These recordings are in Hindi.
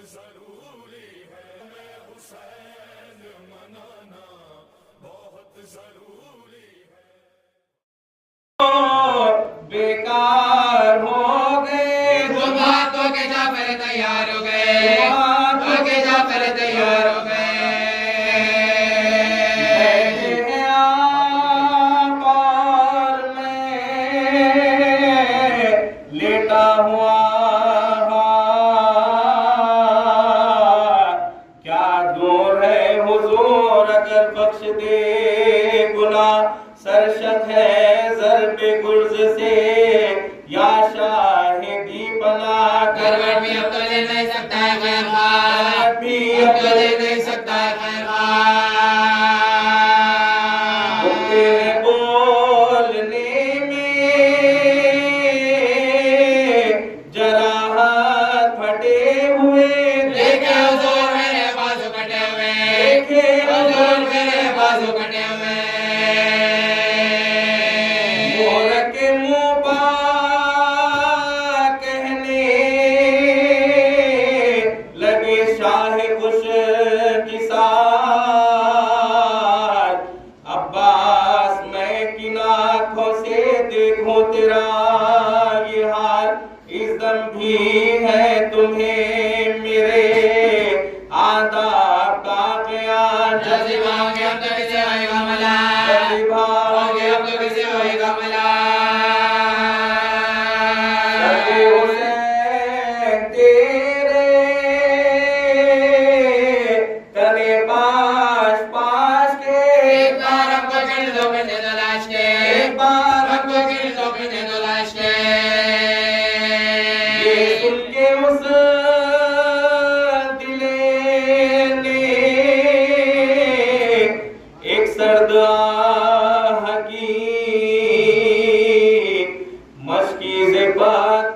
जरूरी है, मैं हुसैन मनाना बहुत जरूरी है। बेकार हो गए तुम हाथों के जाफर तैयार हो गए, हाथों के जाफर तैयार हो गए। पार में लेटा हुआ क्या जोर है हुजूर, अगर बख्श दे गुनाह सरशत है ज़र्बे गुर्ज से या शाहिदी बना। करवट भी अब तो ले नहीं सकता है खैर खां, भी अब तो ले नहीं सकता है खैर खां। तेरे बोलने में जरा हाथ फटे हुए देखे हुजूर मेरे बाजू कटे हुए, देखे हुजूर मेरे बाजू कटे हुए। अब्बास मैं किन आँखों से देखूं तेरा ये हाल, इस दम भी है तुम्हें मेरे आदाब का ख्याल। जल्दी भागोगे अब तो किसे होएगा मला, जल्दी भागोगे अब तो किसे होएगा मला।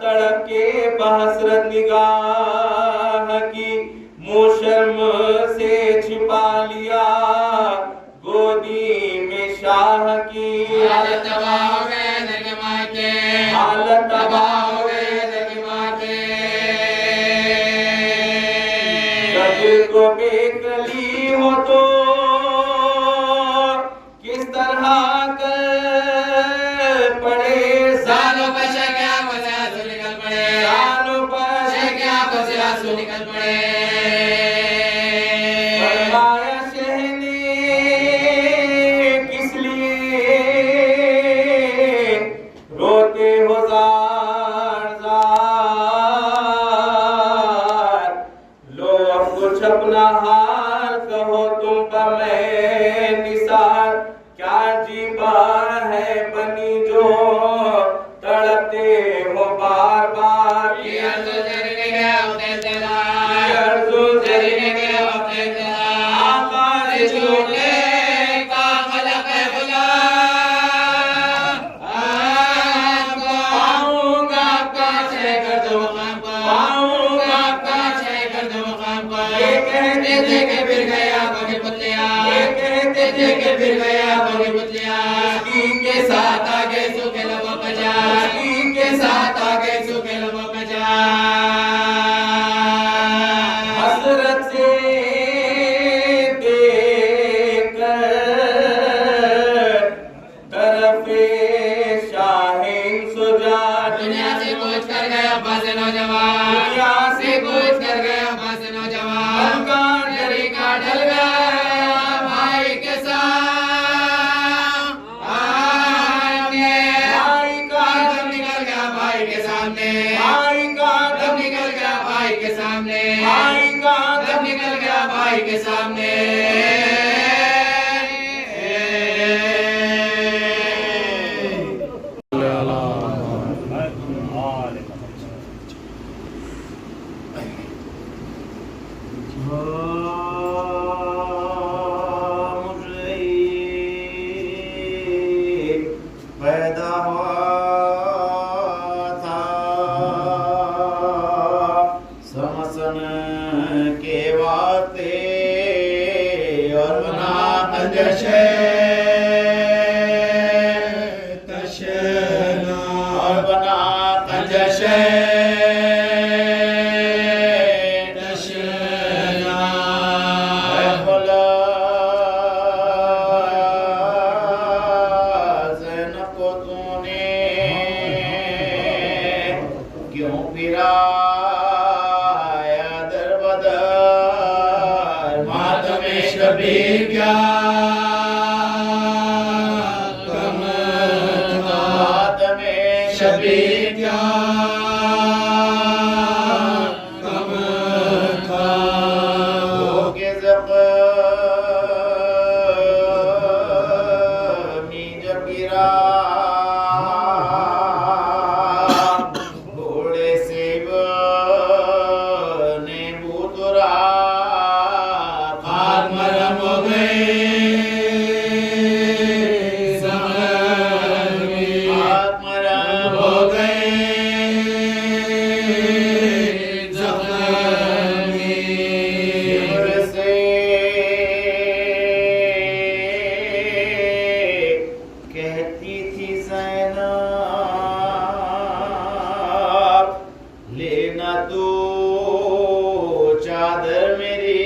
तड़प के बहसरत निगाह की मुँह शर्म से छिपा लिया गोदी में शाह की। हालत तबाह हो गए इधर के माँ के, हालत तबाह हो गए इधर के माँ के। जब को बेकली हो तो किस तरह कर पड़े सालों पर शेख आंखों से आंसू निकल पड़े, सालों पर शेख आंखों से आंसू निकल पड़े। फरमाया शहने किस लिए रोते हो जार जार, लो अब कुछ अपना हाल कहो तुम पर मैं निसार। क्या जीवा है बनी जो तड़पते हो बार बार, ये अर्ज़ तेरी ने गया उते तेरा, ये अर्ज़ तेरी ने गया उते तेरा। आकाश झूठे का खलक है खुदा, पाऊंगा आपका छह कर दो मकाम को, पाऊंगा आपका छह कर दो मकाम को। ये कहते थे कि फिर गया कोई पुतलिया, ये कहते थे कि फिर गया कोई पुतलिया। के साथ आगे सूखे लबों पे जा, के साथ आगे सूखे लबों पे जा। हसरत से देखकर तरफ़े शाहीन सुजा। दुनिया से कूच कर गया अब्बास नौजवान, दुनिया से कूच कर गया अब्बास नौजवान। डरी का ढल गया भाई के साथ, भाई का दम निकल गया भाई के सामने, भाई का दम निकल गया भाई के सामने, भाई का दम निकल गया भाई के सामने। पैदा हुआ था समसन के वास्ते और बना तजशे तशना और बना तजशे तशना। शबीर क्या कम था हो के ज़ख्मी जब गिरा घोड़े से बने बूतरा खाक मरहम हो गए ज़ख्मी आत्मराम हो गए ज़ख्मी सिमर से कहती थी ज़ैनब लेना तू चादर मेरी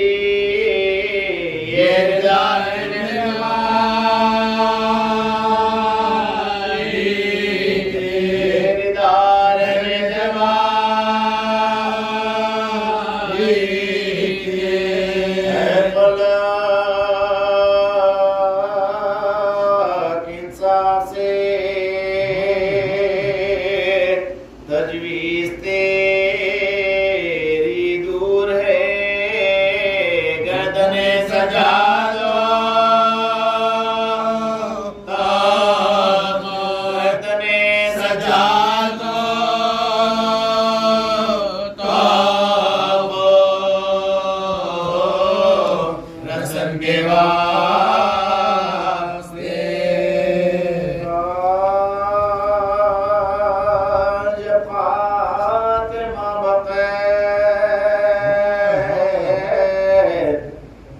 ये दार नवाई दिलदार में जवाई है फलक इंसाफ से तजवीज़ तेरी दूर है गर्दने सजा दो गर्दने सजा दो रसन के वास्ते आज फातिमा बग़ैर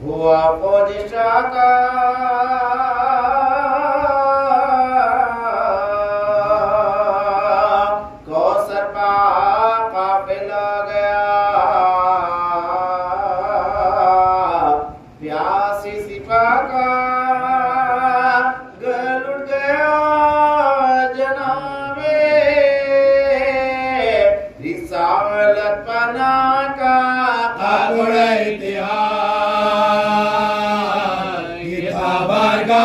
हुआ फौज शाका कौसर का काफिला गया प्यासी सिपा का गल उठ गया जनाबे रिसालत पना का काबुल इतिहास किताबार का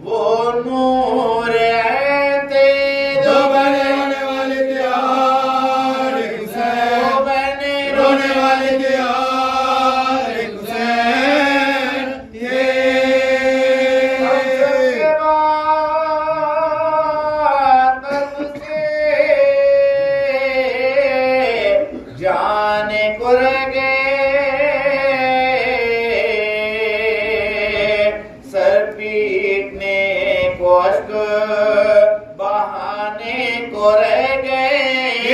वो नूर ऐते दो बने रोने वाले प्यार हुसैन रोने वाले प्यार हुसैन ये जाने को रह गए सर पीटने को अश्क बहाने को रह गए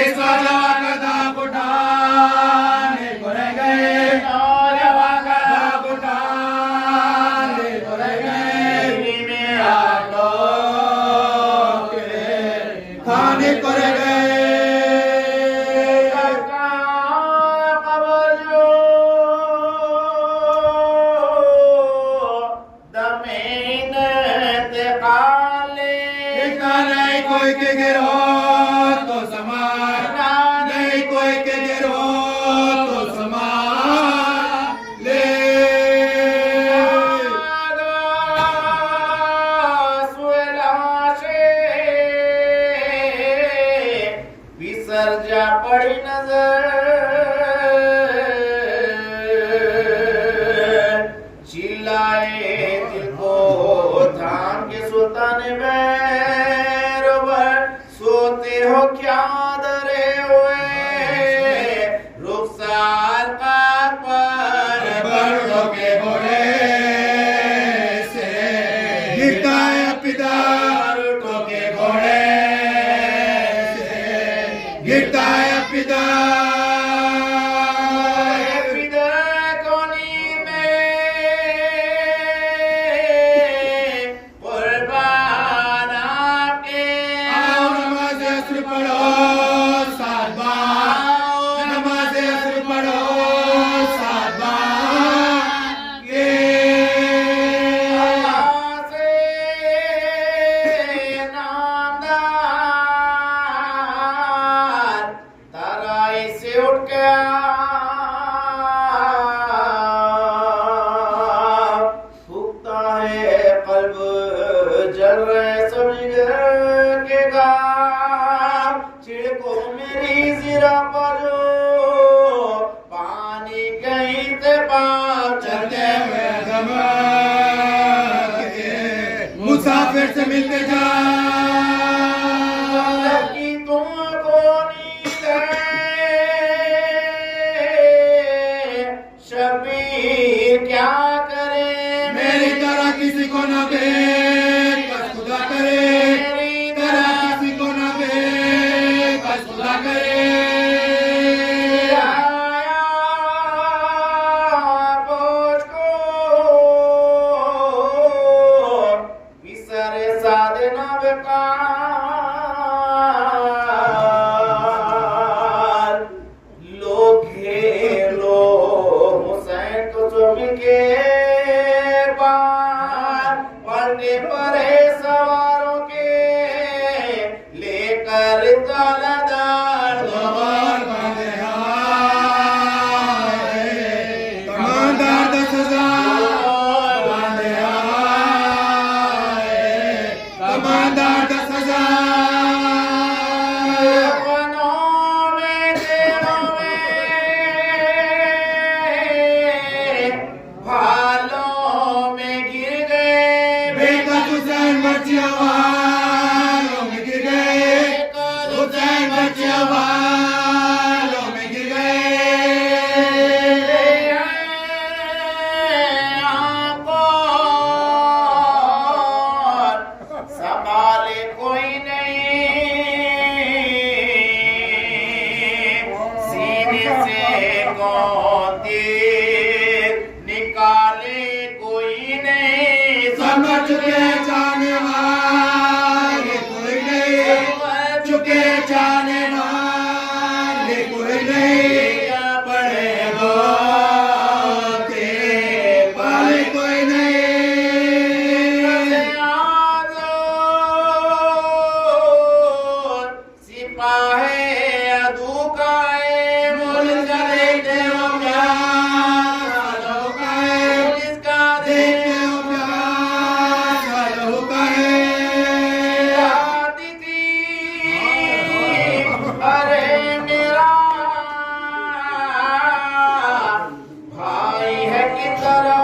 इस नौजवान का दाग उठाने को रह गए नौजवान का दाग उठाने को रह गए में आटो खाने को रह गए कबल पाँव चलते हुए मुसाफिर से मिलते जा कि तुमको नींद है शबीर क्या करे मेरी तरह किसी को न दे बस खुदा करे मेरी तरह किसी को न दे बस खुदा करे आया मुझको विसरे साधना बेकार लोग खेलो हुसैन को चुम के पार पलटे पर है सवारों के लेकर तलदार कमाल बांधे आए कमांडर 10,000 बांधे आए कमांडर 10,000 वनों में तेरों में भालों में गिर गए बेकत हुसैन बच्चियों वालों में गिर गए हुसैन बच्चियों वालों में गिर गए संभाले कोई नहीं सीने से गोंदी निकाले कोई नहीं समझ के जाने वाले कोई नहीं चुके जाने वाले कोई नहीं बड़े होते वाले कोई नहीं सिपाही अदू का मुल्क देखते हो प्यार पुलिस का देखते हो प्यार होता है आती थी अरे मेरा भाई है कि तरह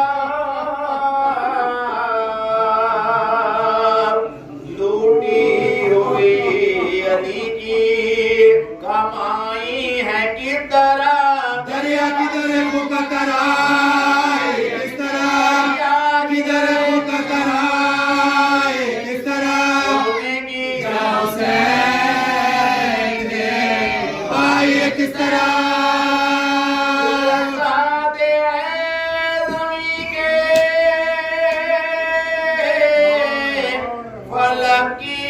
लूटी हुई अली की कमाई है कि तरह दरिया किधर है मुका कराए किस तरह किधर है मुका कराए किस तरह जाओ सैन दे भाई ये किस तरह सादे ज़मीं के फलक की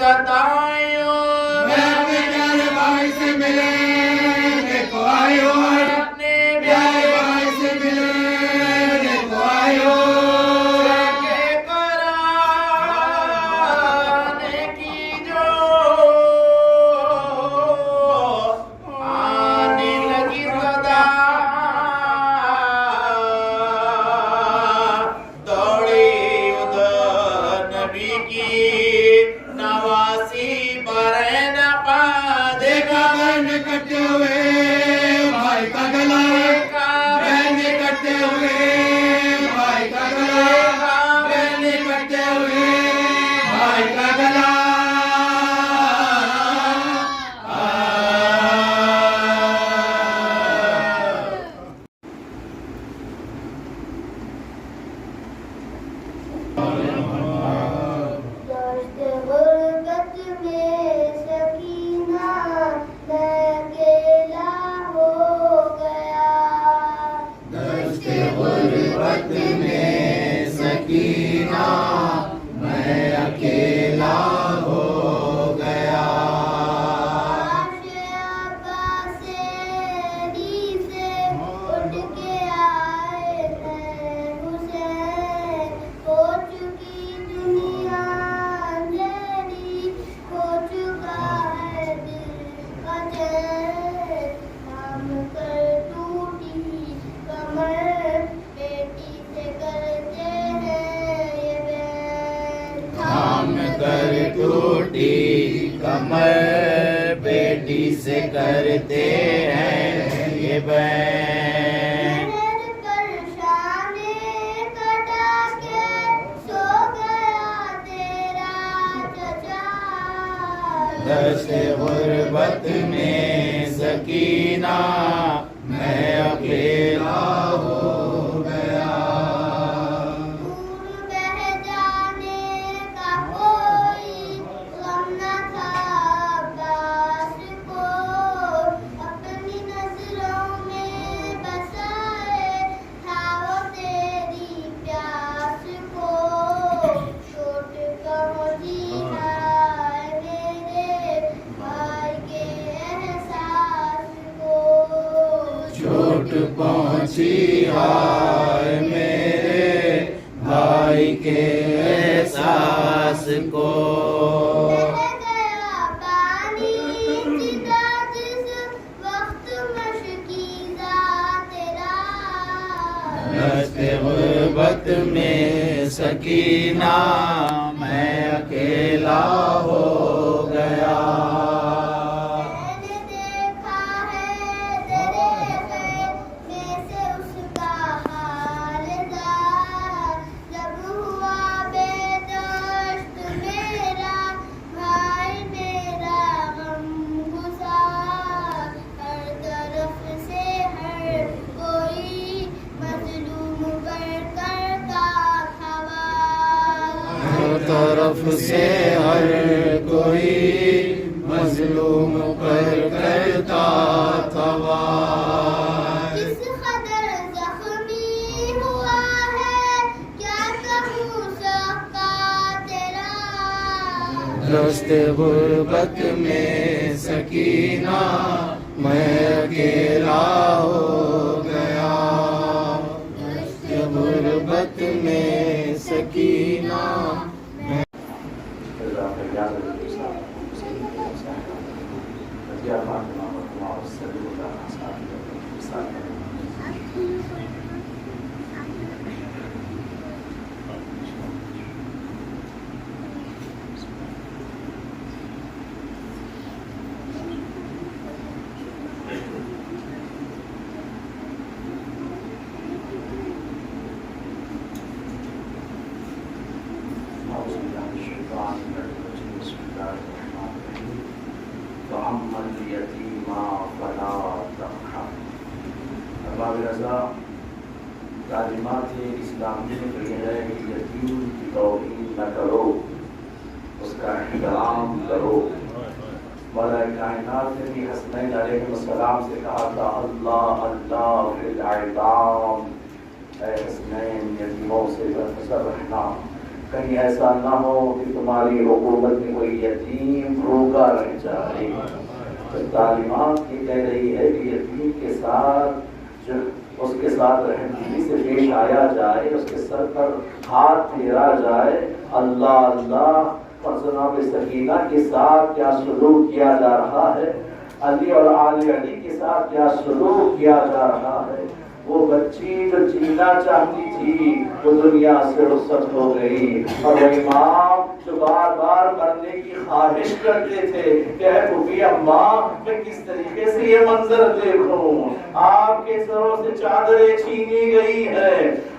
सताइयों मैं अपने प्यारे भाई से मिलने को आयो अपने प्यारे भाई से मिलने को आयो के कराने की जो आने लगी सदा दौड़े उधर नबी की नवासी पर न पा देखा बहन कटते हुए भाई का गला बहन कटते हुए भाई का गला बहन कटते हुए भाई का गला दोस्त गुर्बत में सकीना मैं अकेला हो गया दश्त गुर्बत में सकीना मैं अकेला हो गया उठ के आए हैं हुसैन हो चुकी दुनिया अंधेरी हो चुका है दिल का चैन थाम कर टूटी कमर बेटी से करते हैं ये बैन थाम कर टूटी कमर बेटी से करते हैं ये बैन मेहनत कर दश्त गुर्बत में सकीना मैं अकेला हो गया। दूर बह जाने का कोई गम न था अब्बास को, अपनी नजरों में बसाए था वो तेरी प्यास को। चोट पहुंची है मेरे भाई के एहसास को। चोट पहुंची हाय मेरे भाई के एहसास को। बह गया पानी सीधा जिस वक्त मशकीज़ा तेरा। दश्त गुर्बत में सकीना मैं अकेला हो गया। मैंने देखा है तेरे खैर में से उसका हाल ज़ार। जब हुआ बेदश्त मेरा भाई मेरा गमगुसार। हर तरफ से हर कोई मजलूम पर करता था वार। हर तरफ से हर कोई मजलूम पर करता था वार। किस कदर जख्मी हुआ है क्या कहूँ सबका तेरा। दश्त गुर्बत में सकीना मैं अकेला हो गया। दश्त गुर्बत में सकीना तालीमात इस्लाम ने कही है कि यतीम की तौहीन न करो, उसका एहतराम करो। मौला कायनात ने भी हसनैन अलैहिस्सलाम से कहा था अल्लाह अल्लाह फिल आइताम, ऐ हसनैन यतीमों से बेखबर रहना, कहीं ऐसा ना हो कि तुम्हारी हुकूमत में कोई यतीम भूखा रह जाए। तो तालीमात ये कह रही है कि यतीम के साथ जो उसके साथ रहमदिली से पेश आया जाए, उसके सर पर हाथ फेरा जाए। अल्लाह अल्लाह और जनाब सकीना के साथ क्या सलूक किया जा रहा है, अली और आले अली के साथ क्या सलूक किया जा रहा है। वो बच्ची जो जीना चाहती थी वो दुनिया से रुखसत हो गई, और वो इमाम जो बार बार मरने की ख्वाहिश करते थे कि अम्मा मैं किस तरीके से ये मंजर देखूं। आपके सरों से चादरें छीनी गई है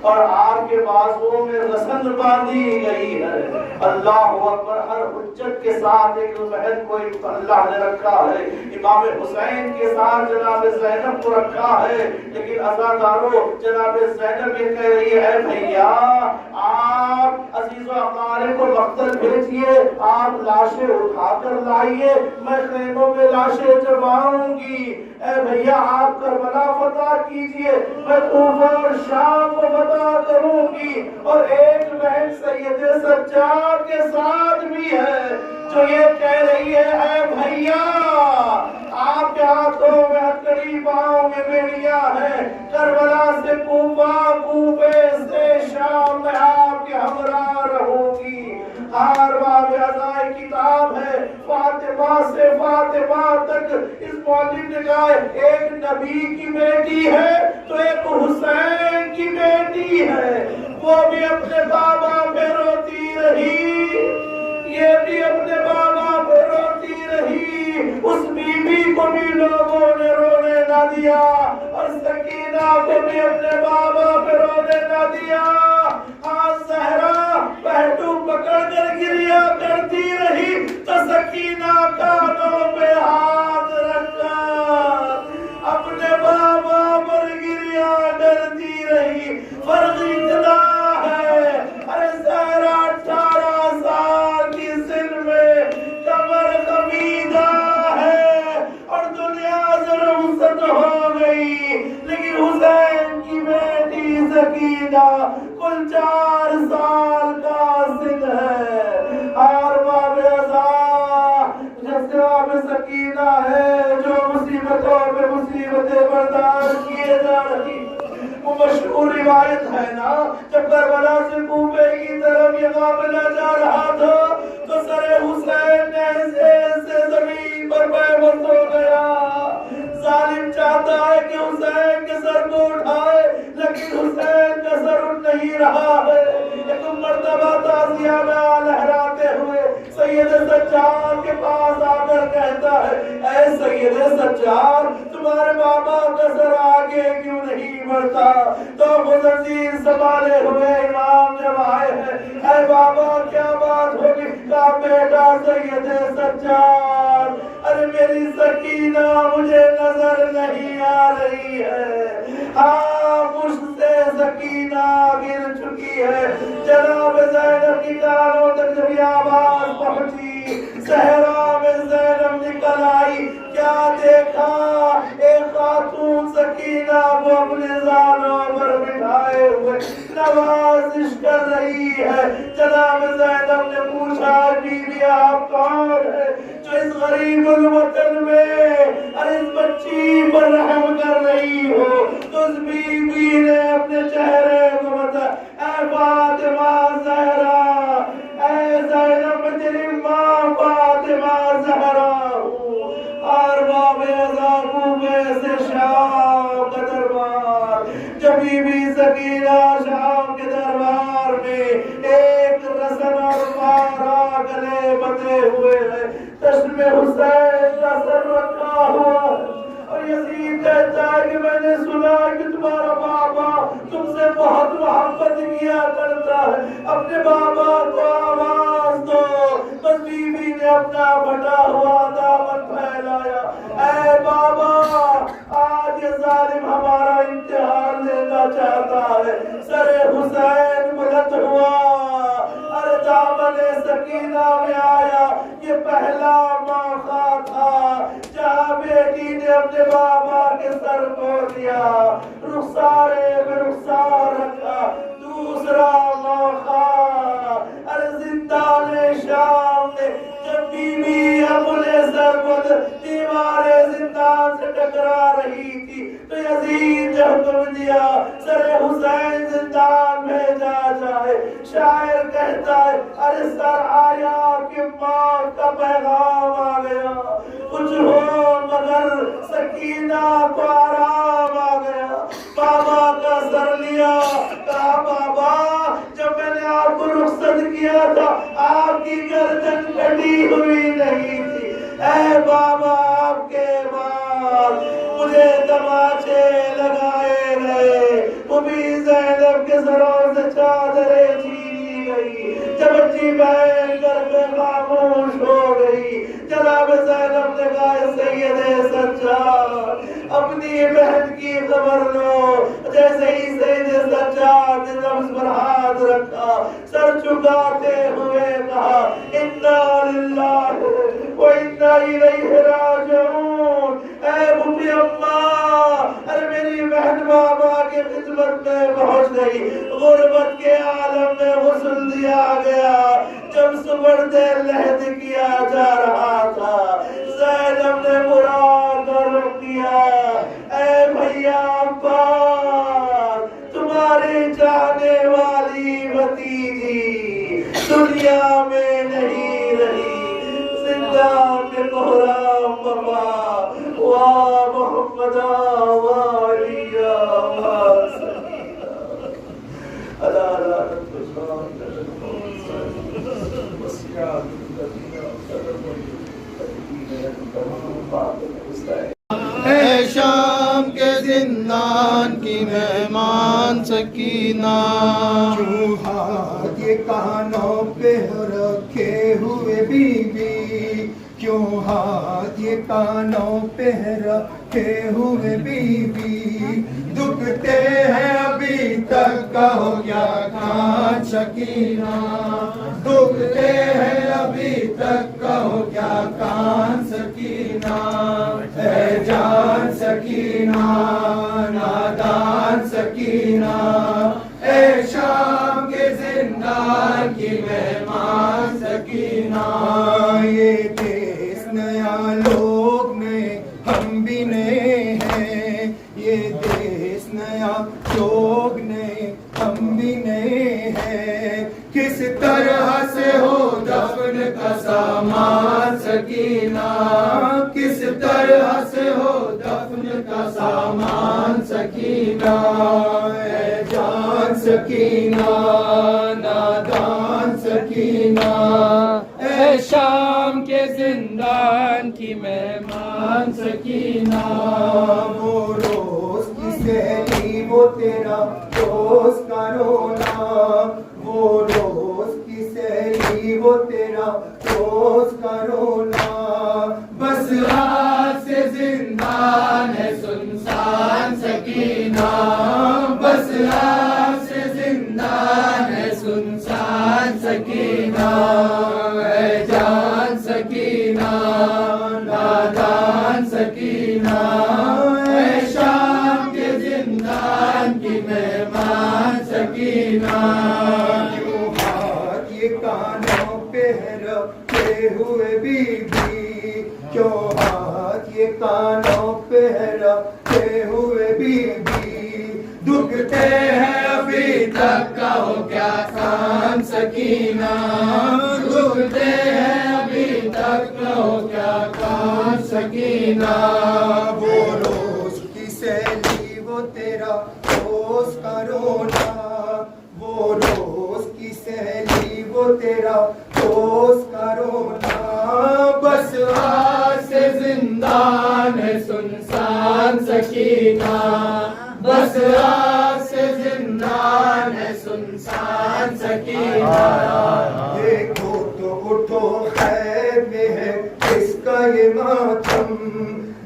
और आपके बाजुओं में रसन बांधी गई है। अल्लाह अकबर, हर हुज्जत के साथ एक महल को अल्लाह ने रखा है। इमाम हुसैन के साथ जनाब ज़ैनब को रखा है, लेकिन अज़ादारों जनाब ज़ैनब ये कह रही है भैया आप अजीज़ व अमारे को मक्तल भेजिए, आप लाशें उठाकर लाइए, मैं खेमों में लाशें जमाऊंगी। ए भैया आप करबला फतह कीजिए, मैं कूफा और शाम को फतह करूंगी। और एक बहन सैयद सज्जाद के साथ भी है जो ये कह रही है भैया आपके हाथों में हथकड़ी, पाँव में बेड़ियां है, करबला से कूफा, कूफे से शाम में आपके हमरा रहूंगी। हर बाब अज़ाए किताब है, फातिमा से फातिमा तक इस मौलिद ने कहा एक नबी की बेटी है तो एक हुसैन की बेटी है। वो भी अपने बाबा पे रोती रही, ये भी अपने बाबा पे रोती रही, उस बीबी को भी लोगों ने रोने ना दिया और सकीना को भी अपने बाबा पे रोने ना दिया। आज ज़हरा पहलू पकड़ कर गिरिया करती रही तो सकीना का लेकिन हुसैन की बेटी सकीना कुल 4 साल का सिन है। और जब सकीना है जो मुसीबतों पे मुसीबतें बर्दाश्त किए जा रही, वो मशहूर रिवायत है ना, जब करबला से कूफे की तरफ ये काफिला जा रहा था तो सरे हुसैन ने ऐसे जमीन पर बेबस हो गया। जालिम चाहता है कि हुसैन के सर को उठाए, लेकिन हुसैन का सर उठ नहीं रहा है। एक मर्तबा ताज़िया में लहराते हुए सैयद सज्जाद के पास आकर कहता है, ऐ सैयद सज्जाद, तुम्हारे बाबा का सर आगे क्यों नहीं बढ़ता? तो मुज़्ज़िज़ संभाले हुए इमाम जब आए हैं, ऐ बाबा क्या बात होगी? का बेटा सैयद सज्जाद, अरे मेरी सकीना मुझे नजर नहीं आ रही है। हाँ, मुझसे सकीना गिर चुकी है। जनाब ज़ैनब की कानों तक जब ये आवाज पहुंची, सहरा में ज़ैनब निकल आई। क्या देखा? एक खातून सकीना को अपने ज़ानों पर बिठाए हुए नवाजिश कर रही है। जनाब ज़ैनब ने पूछा, बीवी आप कौन है जो इस गरीबुल वतन में अरे इस बच्ची पर रहम कर रही हो? तो उस बीवी ने अपने चेहरे को बताया, ऐ फातिमा ज़हरा, ऐ ज़ैनब तेरी माँ फातिमा ज़हरा हूँ। और बाबे से शाम का दरबार, जब बीबी सकीना शाम के दरबार में एक रसन और पारा गले बंधे हुए है, चश्मे हुसैन का सर रखा हुआ है। और यजीद कहता है कि मैंने सुना कि तुम्हारा बाबा तुमसे बहुत मोहब्बत किया करता है, अपने बाबा को आवाज दो। बस बीबी ने अपना फटा हुआ दामन फैलाया, ऐ बाबा, आज ये जालिम हमारा इम्तिहान लेना चाहता है। सरे हुसैन बुलंद हुआ, अरे दामन सकीना में आया। ये पहला मौका था जहाँ बेटी ने अपने बाबा के सर को दिया, रुखसारे में रुखसार रखा। दूसरा मौका, अरे जिंदाने शाम में जब बीबी अबुले सरबत दीवारे जिंदान से टकरा रही थी, तो यजीद ने हुक्म दिया सरे हुसैन जिंदान भेजा जाए। शायर कहता है, अरे सर आया कि मौत का पैगाम आ गया, कुछ हो मगर सकीना को आराम आ गया। बाबा का सर लिया, कहा बाबा जब मैंने आपको रुखसत किया था आपकी गर्दन कटी हुई नहीं थी। ऐ बाबा आपके बाद मुझे तमाचे लगाए गए, उम्मीद ज़ैनब के सरों से चादरें छीनी गई, जब अच्छी बहन घर पे खामोश हो गई। जनाब ज़ैनब ने कहा, सैयद सज्जाद अपनी बहन की खबर लो। जैसे ही सैयद सज्जाद ने नब्ज़ पर हाथ रखा, सर झुकाते हुए कहा, इन्ना लिल्लाहि व इन्ना इलैहि राजिऊन। ऐ बुढ़ी अम्मा, अरे मेरी बहन बाबा की खिदमत में पहुंच गई। गुर्बत के आलम में गुस्ल दिया गया। जब सुबर्दे लहद किया जा रहा था, ज़ैनब ने बुरा कर दिया, ऐ भैया अब्बास, तुम्हारी जाने वाली भतीजी दुनिया में नहीं रही, जिंदा में कोहराम बाबा, वाह मोहम्मदा वाह अलिया वाह सकीना, अला अला है शाम के जिंदान की मेहमान सकीना, क्यों हाथ ये कानों पे रखे हुए बीबी, क्यों हाथ ये कानों पे रखे हुए बीबी, दुखते हैं अभी तक कहो क्या कान सकीना, दुखते हैं अभी तक कहो क्या कान सकीना, है जान सकीना ना देश नया, लोग नए, हम भी नए हैं। किस तरह से हो दफन का सामान सकीना, किस तरह से हो दफन का सामान सकीना। ऐ जान सकीना, नादान सकीना, ऐ शाम के जिंदान की मेहमान सकीना। वो रोज की सहेली, वो तेरा रोज का रोना, वो रोज की सहेली, वो तेरा रोज का रोना। बस आज से जिंदान है सुनसान सकीना, बस आज से जिंदान है सुनसान सकीना। ऐ जान सकीना, नादान सकीना, ऐ शाम के जिंदान की मेहमान सकीना। यूं हाथ ये कानों पे रखे हुए बीबी, क्यों हाथ ये कानों पे रखे हुए बीबी। दुखते हैं अभी तक का हो क्या काम सकीना, दुखते हैं अभी तक का हो क्या काम सकीना। वो रोज की सैली, वो तेरा रोज का रोना, वो रोज की सैली, वो तेरा रोज का रोना। बस आज से जिंदान है सुनसान सकीना, बस आज से जिंदान है सुनसान सकीना। देखो तो उठो खैर में है इसका ये मातम,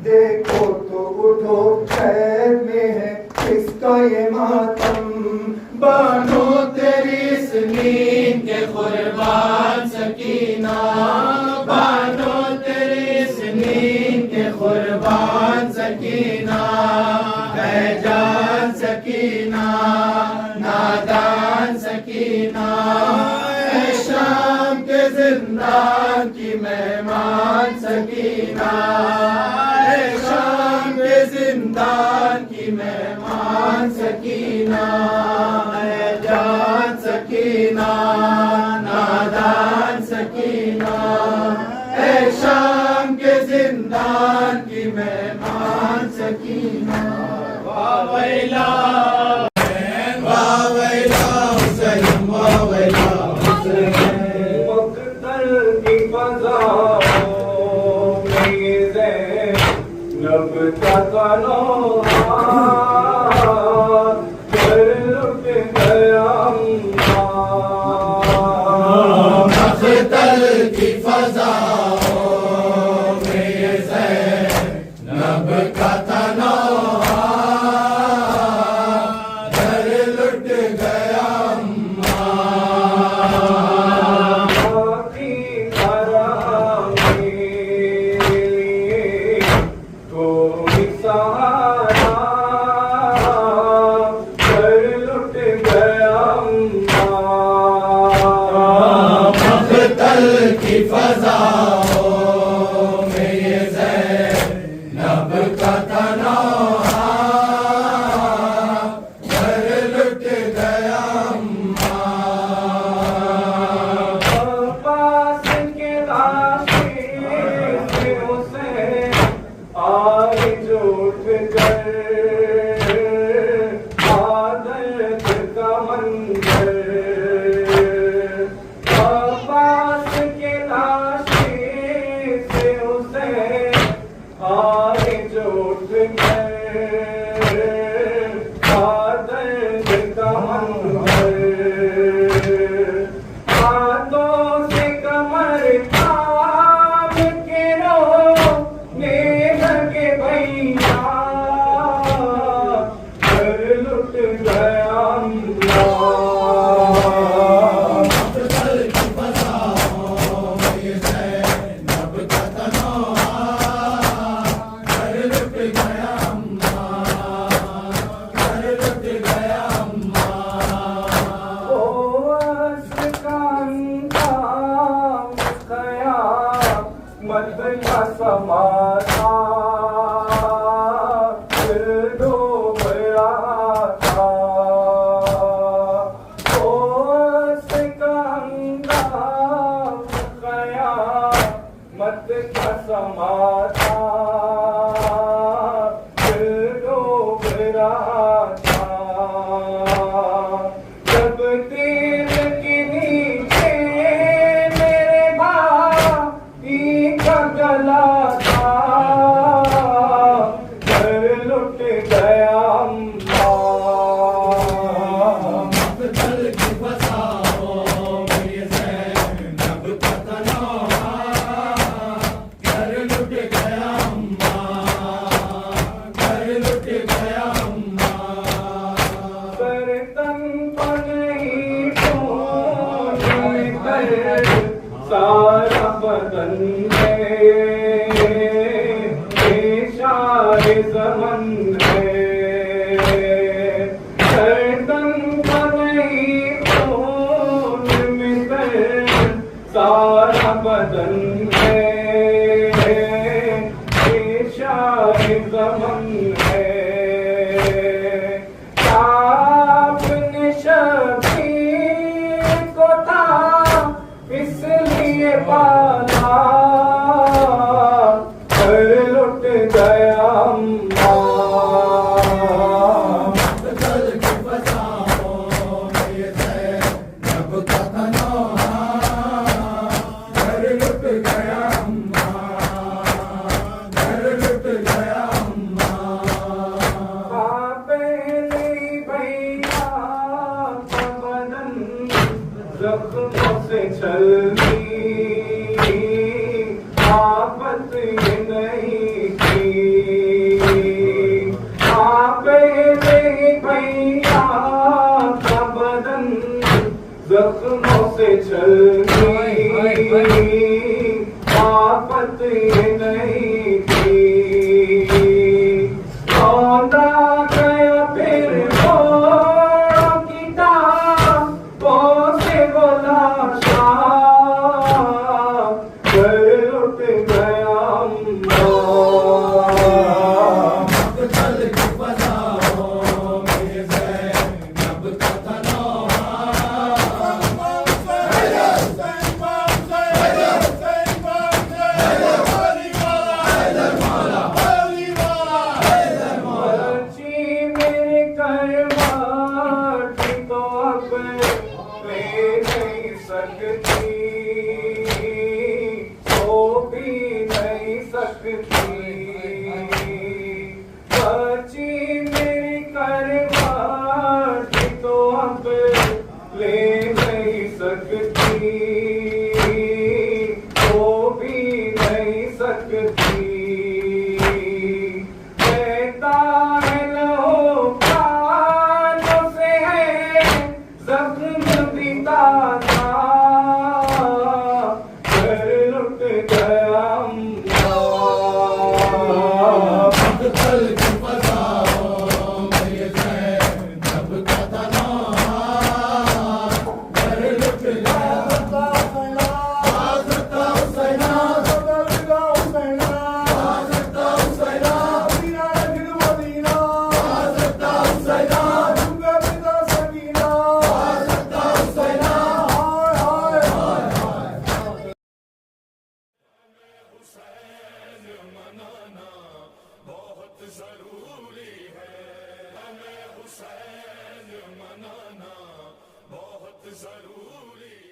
देखो तो उठो खैर में है इसका ये मातम। बानो तेरी इस नींद के कुर्बान सकीना, बानो तेरी इस नींद के कुर्बान सकीना। ऐ जान सकीना, नादान सकीना, ऐ शाम के जिंदान की मेहमान सकीना, ऐ शाम के जिंदान की मेहमान सकीना। ऐ जान सकीना, नादान सकीना, ऐ शाम के जिंदान की मेहमान सकीना। वावैला वावैला हुसैन, वावैला हुसैन। मक़तल की फ़ज़ाओं में ज़ैनब का कनौहा, घर लुट गया मक़तल की फ़ज़ाओं में ज़ैनब का तनौहा, समाना फिर डूब ये शाह ज़मन है, गर्दन का नहीं खून में तर सारा बदन है, ये शाह ज़मन है। आपने शबीर को था इसलिए पाला, पर लुट गया अम्मा। कल की फसाओं में ये ज़ैनब का तनहा, घर लुट गया अम्मा, घर लुट गया अम्मा। पहले भैया का बदन जख्मों से छलनी, आफत ये नहीं थी। पहले भैया का बदन जख्मों से छलनी, आफत ये नहीं थी। सौदा गया फिर घोड़ों की टापों से वो लाशा, घर लुट गया अम्मा। कल की फसाओं में ये ज़ैनब का तनहा, मर्जी मेरे करवार की तो अब ले नहीं सकती, सो भी नहीं सकती। मर्जी मेरी करवार की तो अब ले नहीं सकती, सो भी नहीं सकती। कहता है लहू कानों से है जख्म भी ताज़ा, घर लुट गया अम्मा। कल की फसाओं में ये ज़ैनब का तनहा, घर लुट गया अम्मा। आज़ता हुसैना, आज़ता हुसैना, आज़ता हुसैना, आज़ता हुसैना। हुसैन मनाना बहुत जरूरी है, हमें हुसैन मनाना बहुत जरूरी है।